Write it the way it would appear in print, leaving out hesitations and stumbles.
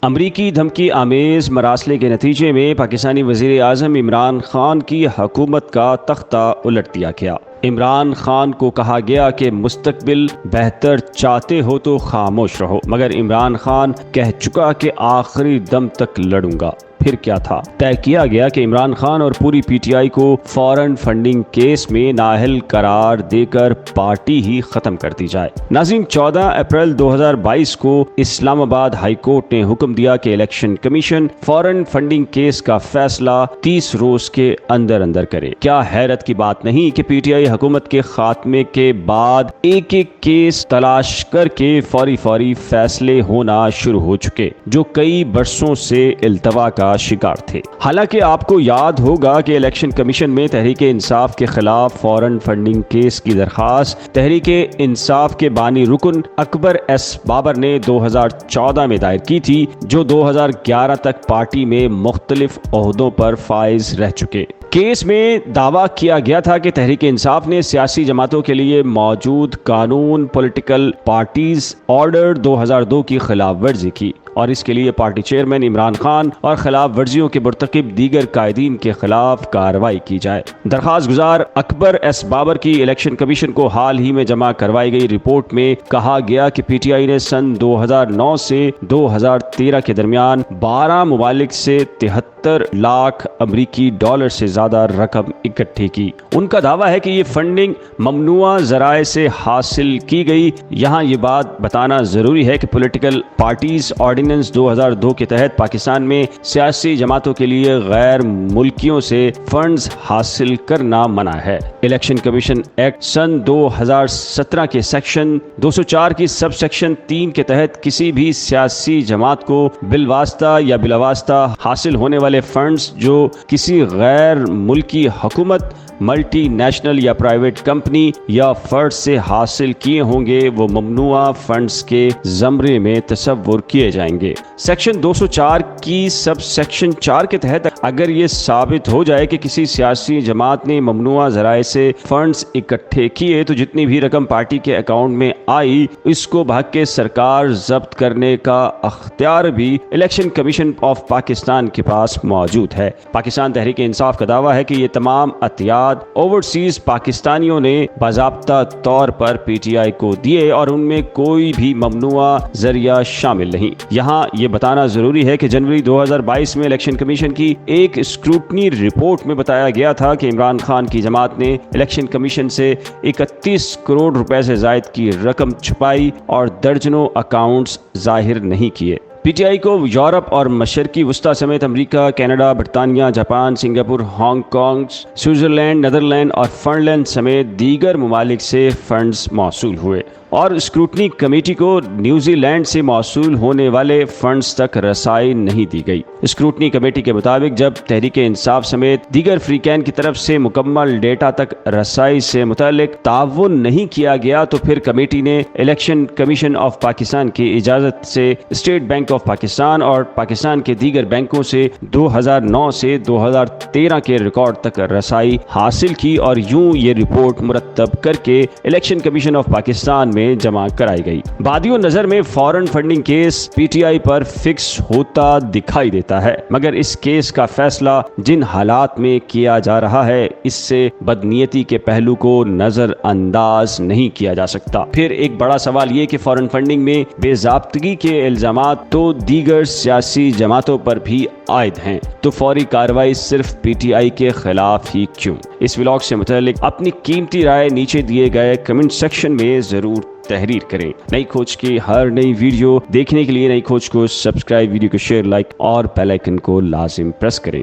امریکی دھمکی آمیز مراسلے کے نتیجے میں پاکستانی وزیر اعظم عمران خان کی حکومت کا تختہ الٹ دیا گیا۔ عمران خان کو کہا گیا کہ مستقبل بہتر چاہتے ہو تو خاموش رہو، مگر عمران خان کہہ چکا کہ آخری دم تک لڑوں گا۔ پھر کیا تھا؟ طے کیا گیا کہ عمران خان اور پوری پی ٹی آئی کو فارن فنڈنگ کیس میں نااہل قرار دے کر پارٹی ہی ختم کر دی جائے۔ ناظرین، 14 اپریل 2022 کو اسلام آباد ہائی کورٹ نے حکم دیا کہ election commission foreign funding case کا فیصلہ 30 روز کے اندر اندر کرے۔ کیا حیرت کی بات نہیں کہ پی ٹی آئی حکومت کے خاتمے کے بعد ایک ایک کیس تلاش کر کے فوری فیصلے ہونا شروع ہو چکے جو کئی برسوں سے التوا کا شکار تھے۔ حالانکہ آپ کو یاد ہوگا کہ الیکشن کمیشن میں تحریک انصاف کے خلاف فارن فنڈنگ کیس کی درخواست تحریک انصاف کے بانی رکن اکبر ایس بابر نے 2014 میں دائر کی تھی، جو 2011 تک پارٹی میں مختلف عہدوں پر فائز رہ چکے۔ کیس میں دعویٰ کیا گیا تھا کہ تحریک انصاف نے سیاسی جماعتوں کے لیے موجود قانون پولیٹیکل پارٹیز آرڈر 2002 کی خلاف ورزی کی اور اس کے لیے پارٹی چیئرمین عمران خان اور خلاف ورزیوں کے مرتکب دیگر قائدین کے خلاف کارروائی کی جائے۔ درخواست گزار اکبر ایس بابر کی الیکشن کمیشن کو حال ہی میں جمع کروائی گئی رپورٹ میں کہا گیا کہ پی ٹی آئی نے سن 2009 سے 2013 کے درمیان 12 ممالک سے 73 لاکھ امریکی ڈالر سے زیادہ رقم اکٹھی کی۔ ان کا دعویٰ ہے کہ یہ فنڈنگ ممنوعہ ذرائع سے حاصل کی گئی۔ یہاں یہ بات بتانا ضروری ہے کہ پولیٹیکل پارٹیز آرڈیننس 2002 کے تحت پاکستان میں سیاسی جماعتوں کے لیے غیر ملکیوں سے فنڈز حاصل کرنا منع ہے۔ الیکشن کمیشن ایکٹ سن 2017 کے سیکشن 204 کی سب سیکشن 3 کے تحت کسی بھی سیاسی جماعت کو بالواسطہ یا بلاواسطہ حاصل ہونے والے فنڈز جو کسی غیر ملکی حکومت، ملٹی نیشنل یا پرائیویٹ کمپنی یا فرد سے حاصل کیے ہوں گے وہ ممنوعہ فنڈز کے زمرے میں تصور کیے جائیں گے۔ سیکشن 204 کی سب سیکشن 4 کے تحت اگر یہ ثابت ہو جائے کہ کسی سیاسی جماعت نے ممنوعہ ذرائع سے فنڈز اکٹھے کیے تو جتنی بھی رقم پارٹی کے اکاؤنٹ میں آئی اس کو بھاگ کے سرکار ضبط کرنے کا اختیار بھی الیکشن کمیشن آف پاکستان کے پاس موجود ہے۔ پاکستان تحریک انصاف کا دعویٰ ہے کہ یہ تمام عطیات اوورسیز پاکستانیوں نے باضابطہ طور پر پی ٹی آئی کو دیے اور ان میں کوئی بھی ممنوعہ ذریعہ شامل نہیں۔ یہاں یہ بتانا ضروری ہے کہ جنوری 2022 میں الیکشن کمیشن کی ایک اسکروٹنی رپورٹ میں بتایا گیا تھا کہ عمران خان کی جماعت نے الیکشن کمیشن سے 31 کروڑ روپے سے زائد کی رقم چھپائی اور درجنوں اکاؤنٹس ظاہر نہیں کیے۔ پی ٹی آئی کو یورپ اور مشرقی وسطی سمیت امریکہ، کینیڈا، برطانیہ، Japan, Singapore, Hong Kong, Switzerland, Netherland اور فن لینڈ سمیت دیگر ممالک سے فنڈز موصول ہوئے اور اسکروٹنی کمیٹی کو نیوزی لینڈ سے موصول ہونے والے فنڈز تک رسائی نہیں دی گئی۔ اسکروٹنی کمیٹی کے مطابق جب تحریک انصاف سمیت دیگر فریقین کی طرف سے مکمل ڈیٹا تک رسائی سے متعلق تعاون نہیں کیا گیا تو پھر کمیٹی نے الیکشن کمیشن آف پاکستان کی اجازت سے اسٹیٹ بینک آف پاکستان اور پاکستان کے دیگر بینکوں سے 2009 سے 2013 کے ریکارڈ تک رسائی حاصل کی اور یوں یہ رپورٹ مرتب کر کے الیکشن کمیشن آف پاکستان میں جمع کرائی گئی۔ بادیوں نظر میں foreign funding case P T I per fix ہوتا دکھائی دیتا ہے، مگر اس کیس کا فیصلہ جن حالات میں کیا جا رہا ہے اس سے بدنیتی کے پہلو کو نظر انداز نہیں کیا جا سکتا۔ پھر ایک بڑا سوال یہ کہ فارن فنڈنگ میں بے ضابطگی کے الزامات تو دیگر سیاسی جماعتوں پر بھی عائد ہیں، تو فوری کارروائی صرف پی ٹی آئی کے خلاف ہی کیوں؟ اس ولاگ سے متعلق اپنی قیمتی رائے نیچے دیے گئے کمنٹ سیکشن میں ضرور تحریر کریں۔ نئی کھوج کی ہر نئی ویڈیو دیکھنے کے لیے نئی کھوج کو سبسکرائب، ویڈیو کو شیئر، لائک اور بیل آئیکن کو لازم پریس کریں۔